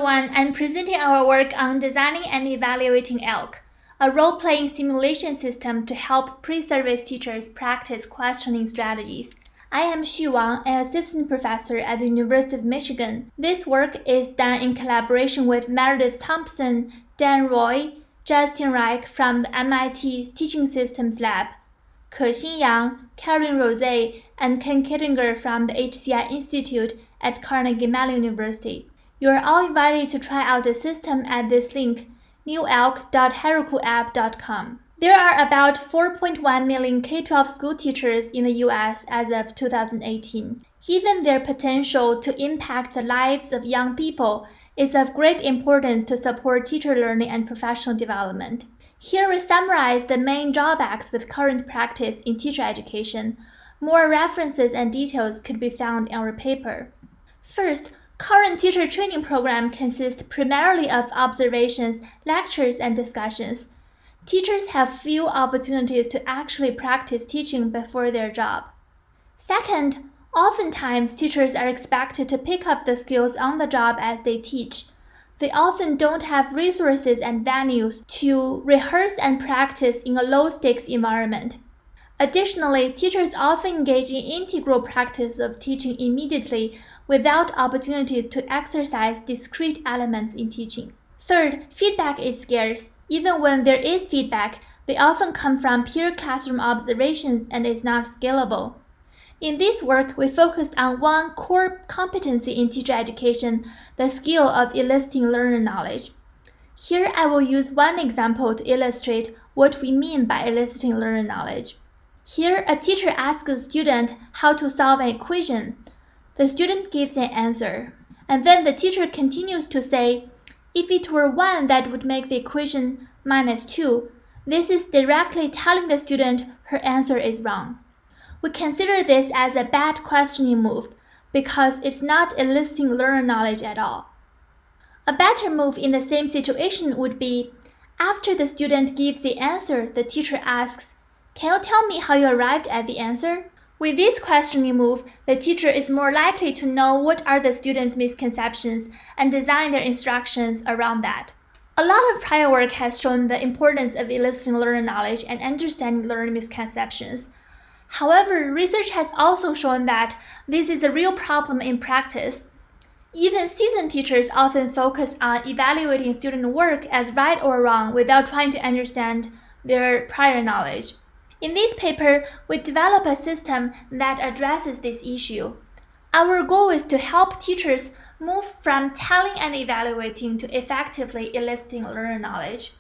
everyone. I'm presenting our work on designing and evaluating ELK, a role-playing simulation system to help pre-service teachers practice questioning strategies. I am Xu Wang, an assistant professor at the University of Michigan. This work is done in collaboration with Meredith Thompson, Dan Roy, Justin Reich from the MIT Teaching Systems Lab, Kexin Yang, Karen Rose, and Ken Kittinger from the HCI Institute at Carnegie Mellon University. You are all invited to try out the system at this link, newelk.herokuapp.com. There are about 4.1 million K-12 school teachers in the U.S. as of 2018. Given their potential to impact the lives of young people, it's of great importance to support teacher learning and professional development. Here we summarize the main drawbacks with current practice in teacher education. More references and details could be found in our paper. First, current teacher training program consists primarily of observations, lectures, and discussions. Teachers have few opportunities to actually practice teaching before their job. Second, oftentimes teachers are expected to pick up the skills on the job as they teach. They often don't have resources and venues to rehearse and practice in a low-stakes environment. Additionally, teachers often engage in integral practice of teaching immediately without opportunities to exercise discrete elements in teaching. Third, feedback is scarce. Even when there is feedback, they often come from peer classroom observations and is not scalable. In this work, we focused on one core competency in teacher education, the skill of eliciting learner knowledge. Here, I will use one example to illustrate what we mean by eliciting learner knowledge. Here, a teacher asks a student how to solve an equation. The student gives an answer, and then the teacher continues to say, if it were 1, that would make the equation -2. This is directly telling the student her answer is wrong. We consider this as a bad questioning move because it's not eliciting learner knowledge at all. A better move in the same situation would be, after the student gives the answer, the teacher asks, can you tell me how you arrived at the answer? With this questioning move, the teacher is more likely to know what are the student's misconceptions and design their instructions around that. A lot of prior work has shown the importance of eliciting learner knowledge and understanding learner misconceptions. However, research has also shown that this is a real problem in practice. Even seasoned teachers often focus on evaluating student work as right or wrong without trying to understand their prior knowledge. In this paper, we develop a system that addresses this issue. Our goal is to help teachers move from telling and evaluating to effectively eliciting learner knowledge.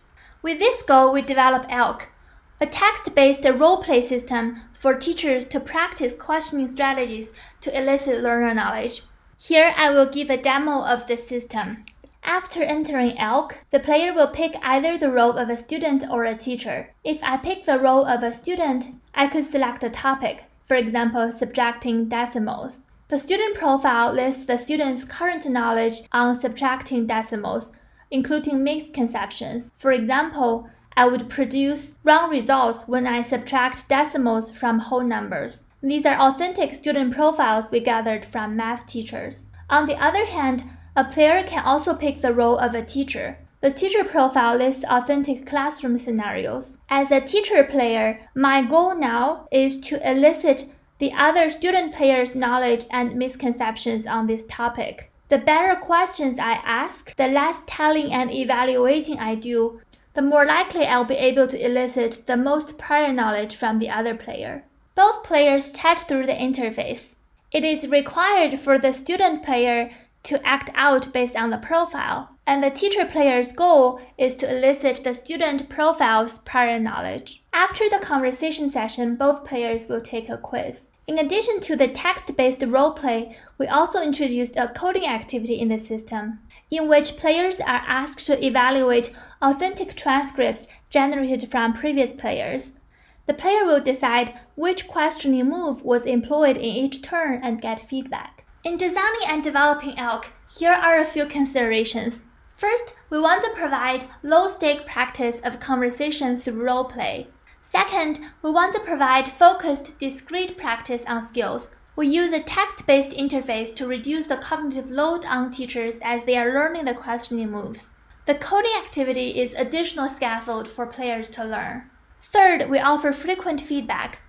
With this goal, we develop ELK, a text-based role-play system for teachers to practice questioning strategies to elicit learner knowledge. Here, I will give a demo of the system. After entering ELK, the player will pick either the role of a student or a teacher. If I pick the role of a student, I could select a topic, for example, subtracting decimals. The student profile lists the student's current knowledge on subtracting decimals, including misconceptions. For example, I would produce wrong results when I subtract decimals from whole numbers. These are authentic student profiles we gathered from math teachers. On the other hand, a player can also pick the role of a teacher. The teacher profile lists authentic classroom scenarios. As a teacher player, my goal now is to elicit the other student players' knowledge and misconceptions on this topic. The better questions I ask, the less telling and evaluating I do, the more likely I'll be able to elicit the most prior knowledge from the other player. Both players chat through the interface. It is required for the student player to act out based on the profile, and the teacher player's goal is to elicit the student profile's prior knowledge. After the conversation session, both players will take a quiz. In addition to the text-based role-play, we also introduced a coding activity in the system, in which players are asked to evaluate authentic transcripts generated from previous players. The player will decide which questioning move was employed in each turn and get feedback. In designing and developing ELK, here are a few considerations. First, we want to provide low-stake practice of conversation through role-play. Second, we want to provide focused, discrete practice on skills. We use a text-based interface to reduce the cognitive load on teachers as they are learning the questioning moves. The coding activity is additional scaffold for players to learn. Third, we offer frequent feedback.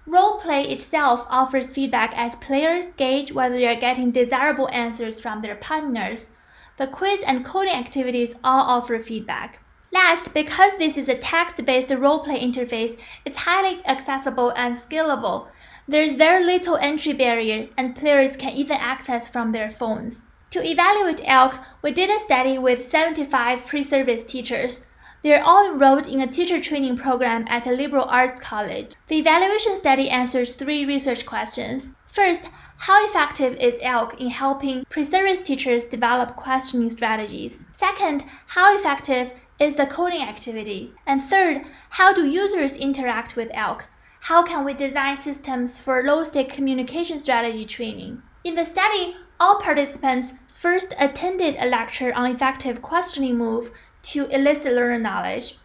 Role play itself offers feedback as players gauge whether they are getting desirable answers from their partners. The quiz and coding activities all offer feedback. Last, because this is a text-based role-play interface, it's highly accessible and scalable. There is very little entry barrier, and players can even access from their phones. To evaluate ELK, we did a study with 75 pre-service teachers. They are all enrolled in a teacher training program at a liberal arts college. The evaluation study answers 3 research questions. First, how effective is ELK in helping pre-service teachers develop questioning strategies? Second, how effective is the coding activity? And third, how do users interact with ELK? How can we design systems for low-stake communication strategy training? In the study, all participants first attended a lecture on effective questioning move to elicit learner knowledge,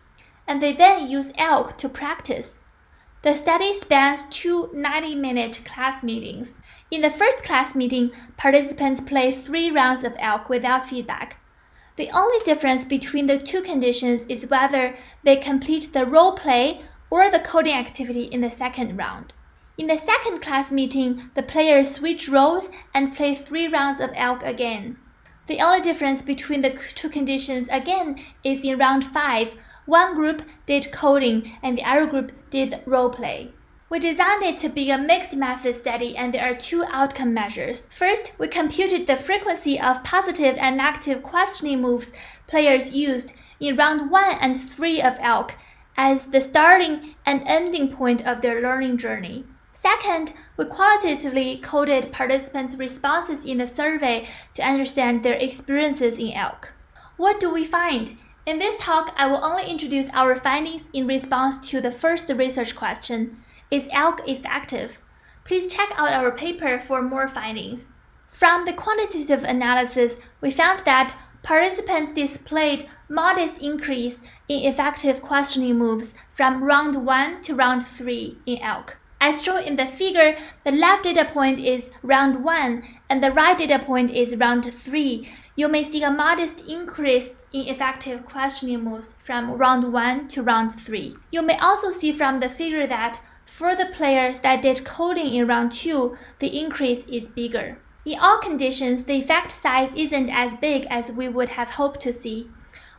and they then use ELK to practice. The study spans 2 90-minute class meetings. In the first class meeting, participants play 3 rounds of ELK without feedback. The only difference between the 2 conditions is whether they complete the role play or the coding activity in the second round. In the second class meeting, the players switch roles and play 3 rounds of ELK again. The only difference between the 2 conditions again is in round 5, one group did coding and the other group did role play. We designed it to be a mixed method study, and there are 2 outcome measures. First, we computed the frequency of positive and negative questioning moves players used in round 1 and 3 of ELK as the starting and ending point of their learning journey. Second, we qualitatively coded participants' responses in the survey to understand their experiences in ELK. What do we find? In this talk, I will only introduce our findings in response to the first research question: is ELK effective? Please check out our paper for more findings. From the quantitative analysis, we found that participants displayed modest increase in effective questioning moves from round 1 to round 3 in ELK. As shown in the figure, the left data point is round 1 and the right data point is round 3. You may see a modest increase in effective questioning moves from round 1 to round 3. You may also see from the figure that for the players that did coding in round 2, the increase is bigger. In all conditions, the effect size isn't as big as we would have hoped to see.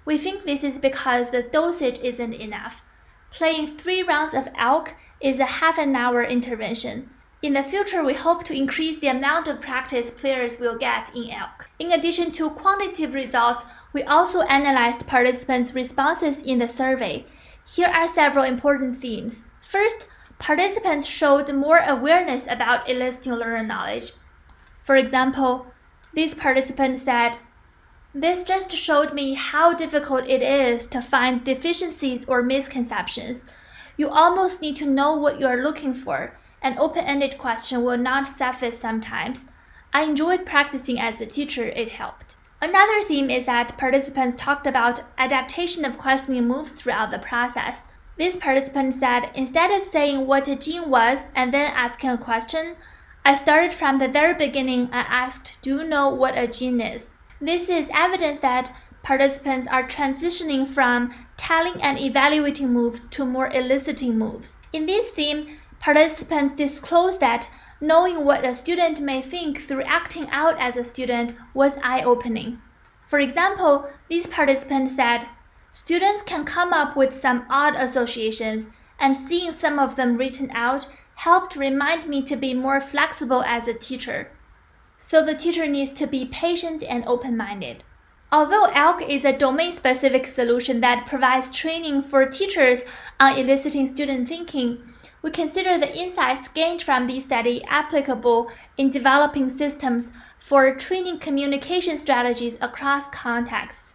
We think this is because the dosage isn't enough. Playing 3 rounds of ELK is a half an hour intervention. In the future, we hope to increase the amount of practice players will get in ELK. In addition to quantitative results, we also analyzed participants' responses in the survey. Here are several important themes. First, participants showed more awareness about eliciting learner knowledge. For example, this participant said, "This just showed me how difficult it is to find deficiencies or misconceptions. You almost need to know what you are looking for. An open-ended question will not suffice sometimes. I enjoyed practicing as a teacher, it helped." Another theme is that participants talked about adaptation of questioning moves throughout the process. This participant said, "Instead of saying what a gene was and then asking a question, I started from the very beginning and asked, 'Do you know what a gene is?'" This is evidence that participants are transitioning from telling and evaluating moves to more eliciting moves. In this theme, participants disclosed that knowing what a student may think through acting out as a student was eye-opening. For example, this participant said, "Students can come up with some odd associations, and seeing some of them written out helped remind me to be more flexible as a teacher. So the teacher needs to be patient and open-minded." Although ELK is a domain-specific solution that provides training for teachers on eliciting student thinking, we consider the insights gained from this study applicable in developing systems for training communication strategies across contexts.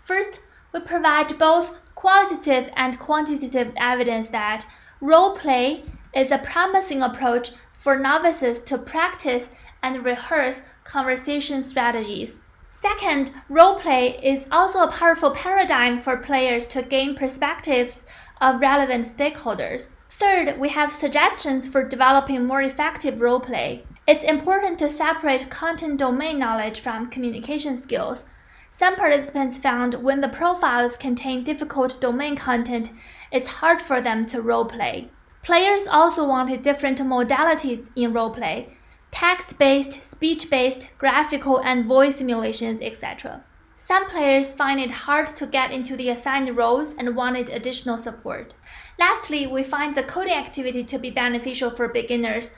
First, we provide both qualitative and quantitative evidence that role play is a promising approach for novices to practice and rehearse conversation strategies. Second, role play is also a powerful paradigm for players to gain perspectives of relevant stakeholders. Third, we have suggestions for developing more effective role play. It's important to separate content domain knowledge from communication skills. Some participants found when the profiles contain difficult domain content, it's hard for them to roleplay. Players also wanted different modalities in roleplay: text-based, speech-based, graphical and voice simulations, etc. Some players find it hard to get into the assigned roles and wanted additional support. Lastly, we find the coding activity to be beneficial for beginners.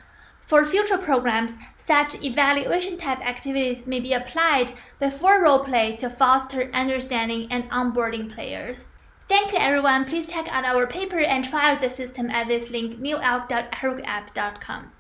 For future programs, such evaluation-type activities may be applied before roleplay to foster understanding and onboarding players. Thank you, everyone. Please check out our paper and try out the system at this link, newelk.erucapp.com.